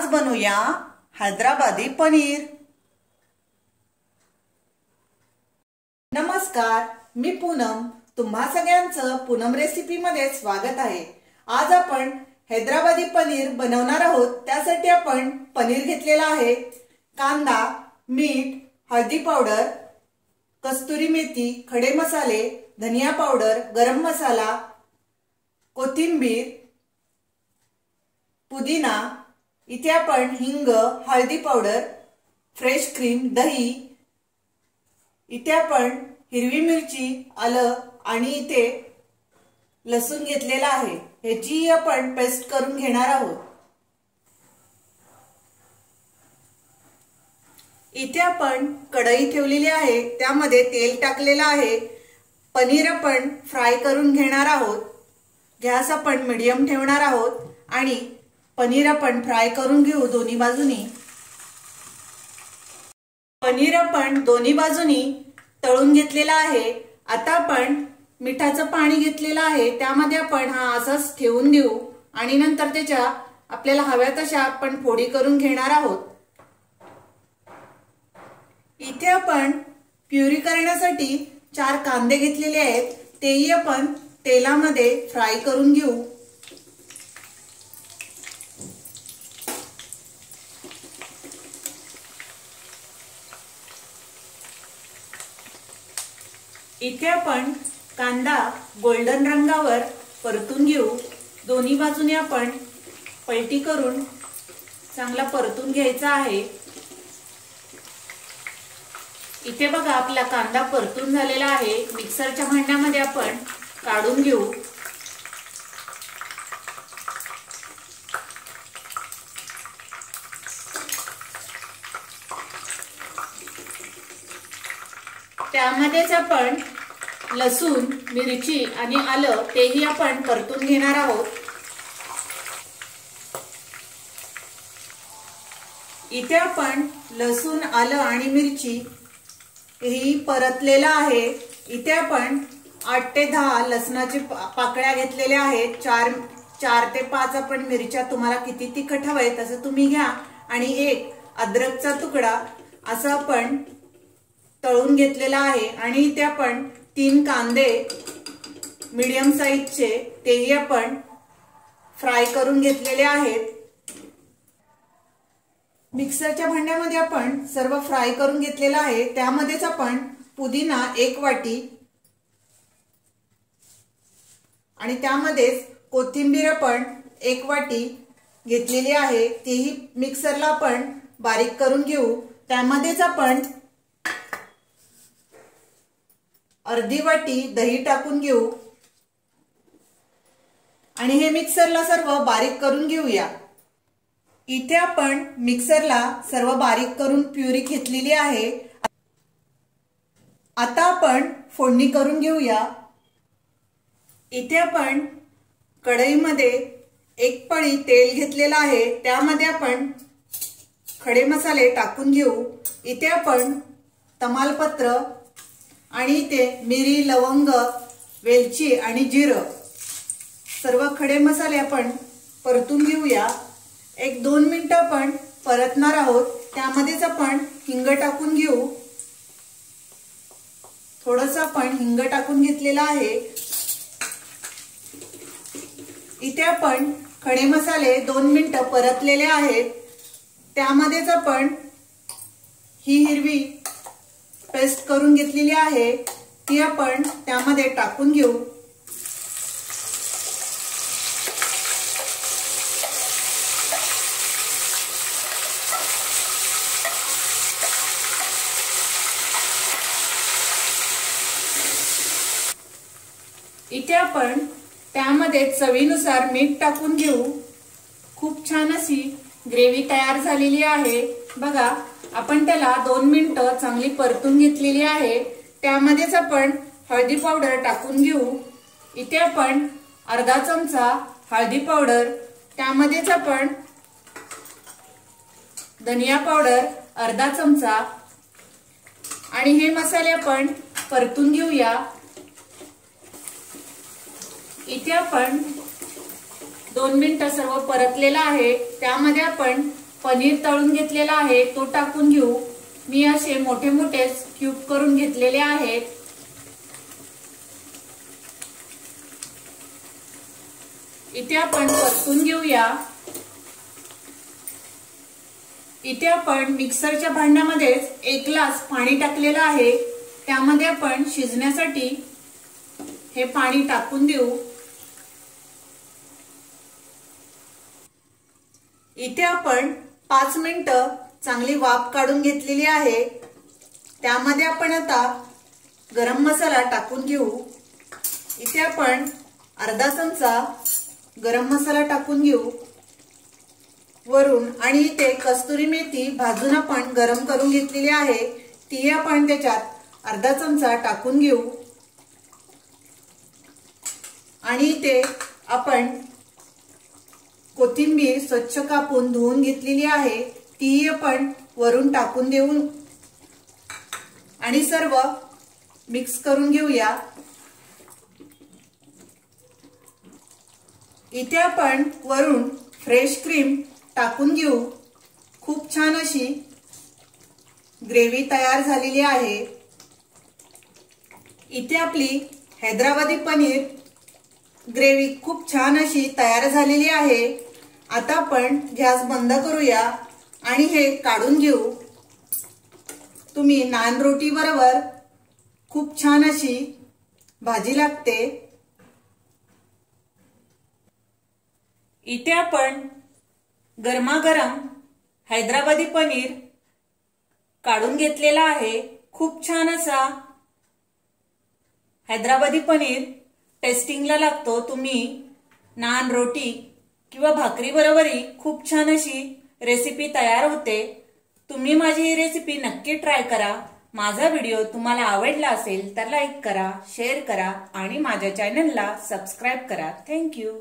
बनवूया हैदराबादी पनीर। नमस्कार, मी पूनम, तुम्हा सगळ्यांचं पूनम रेसिपी मध्ये स्वागत आहे। आज आपण हैदराबादी पनीर बनवणार आहोत। त्यासाठी आपण पनीर घेतलेला आहे, कांदा, मीठ, हळदी पावडर, कस्तुरी मेथी, खडे मसाले, धनिया पावडर, गरम मसाला, कोथिंबीर, पुदीना, इथे आपण हिंग, हळदी पावडर, फ्रेश क्रीम, दही, इथे आपण हिरवी मिरची, आलं आणि इथे लसूण घेतलेला आहे। ह्याची आपण पेस्ट करून घेणार आहोत। इथे आपण कढई ठेवलेली आहे, त्यामध्ये तेल टाकलेलं आहे। पनीर आपण फ्राय करून घेणार आहोत। गॅस आपण मीडियम ठेवणार आहोत आणि पनीर आपण फ्राय करून घेऊ दोन्ही बाजूनी। पनीर आपण दोन्ही बाजूनी तळून घेतलेला आहे। आता आपण मिठाचं पाणी घेतलेलं आहे, त्यामध्ये आपण हा असाच ठेवून देऊ आणि नंतर त्याच्या आपल्याला हव्या तशा आपण फोडी करून घेणार आहोत। इथे आपण प्युरी करण्यासाठी 4 कांदे घेतलेले आहेत, तेही आपण तेलामध्ये फ्राय करून घेऊ। इथे आपण कांदा गोल्डन रंगावर परतून घेऊ। दोन्ही बाजूने आपण पलटी करून चांगला परतून घ्यायचा आहे। इथे बघा आपला कांदा परतून झालेला आहे। मिक्सरच्या भांड्यामध्ये आपण काढून घेऊ। त्यामध्येच आपण लसूण, मिरची आणि आलं तेही आपण परतून घेणार आहोत। इथे आपण लसूण, आलं आणि मिरची ही परतलेला आहे। इथे आपण 8 ते 10 लसणाची पाकळ्या घेतलेल्या आहेत। 4 ते 5 आपण मिरच्या, तुम्हाला किती तिखट हवंय तसं तुम्ही घ्या, आणि 1 अद्रकचा तुकडा असं आपण तळून घेतलेला आहे। आणि इथे आपण 3 कांदे मीडियम साईजचे तेही आपण फ्राय करून घेतलेले आहेत। मिक्सरच्या भांड्यामध्ये आपण सर्व फ्राय करून घेतलेला आहे। त्यामध्येच आपण पुदिना 1 वाटी आणि त्यामध्येच कोथिंबीर आपण 1 वाटी घेतलेली आहे, तीही मिक्सरला आपण बारीक करून घेऊ। त्यामध्येच आपण अर्धी वाटी दही टाकून घेऊ आणि हे मिक्सरला सर्व बारीक करून घेऊया। इथे आपण मिक्सरला सर्व बारीक करून प्युरी घेतलेली आहे। आता आपण फोडणी करून घेऊया। इथे आपण कढईमध्ये 1 पळी तेल घेतलेला आहे, त्यामध्ये आपण खडे मसाले टाकून घेऊ। इथे आपण तमालपत्र आणि इथे मिरी, लवंग, वेलची आणि जिरं सर्व खडे मसाले आपण परतून घेऊया। 1-2 मिनिटं आपण परतणार आहोत। त्यामध्येच आपण हिंग टाकून घेऊ। थोडंसं आपण हिंग टाकून घेतलेला आहे। इथे आपण खडे मसाले 2 मिनिटं परतलेले आहेत। त्यामध्येच आपण ही हिरवी पेस्ट करून घेतलेली आहे, ती आपण त्यामध्ये टाकून घेऊ। इथे आपण त्यामध्ये चवीनुसार मीठ टाकून घेऊ। खूप छान अशी ग्रेव्ही तयार झालेली आहे। बघा, आपण त्याला 2 मिनिटं चांगली परतून घेतलेली आहे। त्यामध्येच आपण हळदी पावडर टाकून घेऊ। इथे आपण अर्धा चमचा हळदी पावडर, त्यामध्येच आपण धनिया पावडर अर्धा चमचा आणि हे मसाले आपण परतून घेऊया। इथे आपण 2 मिनिटं सर्व परतलेला आहे। त्यामध्ये आपण पनीर तळून घेतलेला आहे तो टाकून घेऊ। मी असे मोठे मोठे क्यूब करून घेतलेले आहेत। इथे आपण परतून घेऊया। इथे आपण मिक्सरच्या भांड्यामध्ये 1 ग्लास पाणी टाकलेलं आहे, त्यामध्ये आपण शिजण्यासाठी हे पाणी टाकून देऊ। इथे आपण 5 मिनिटं चांगली वाफ काढून घेतलेली आहे। त्यामध्ये आपण आता गरम मसाला टाकून घेऊ। इथे आपण अर्धा चमचा गरम मसाला टाकून घेऊ वरून, आणि इथे कस्तुरी मेथी भाजून आपण गरम करून घेतलेली आहे, ती आपण त्याच्यात अर्धा चमचा टाकून घेऊ। आणि इथे आपण कोथिंबीर स्वच्छ कापून धुवून घेतलेली आहे, ती आपण वरून टाकून देऊ आणि सर्व मिक्स करून घेऊया। इथे आपण वरून फ्रेश क्रीम टाकून घेऊ। खूप छान अशी ग्रेव्ही तयार झालेली आहे। इथे आपली हैदराबादी पनीर ग्रेव्ही खूप छान अशी तयार झालेली आहे। आता आपण गॅस बंद करूया आणि हे काढून घेऊ। तुम्ही नान रोटी बरोबर खूप छान अशी भाजी लागते। इथे आपण गरमागरम हैदराबादी पनीर काढून घेतलेला आहे। खूप छान असा हैदराबादी पनीर टेस्टिंगला लागतो। तुम्ही नान रोटी किंवा भाकरी बरोबरही खूप छान अशी रेसिपी तयार होते। तुम्ही माझी ही रेसिपी नक्की ट्राय करा। माझा व्हिडिओ तुम्हाला आवडला असेल तर लाईक करा, शेअर करा आणि माझ्या चॅनलला सबस्क्राइब करा। थँक्यू।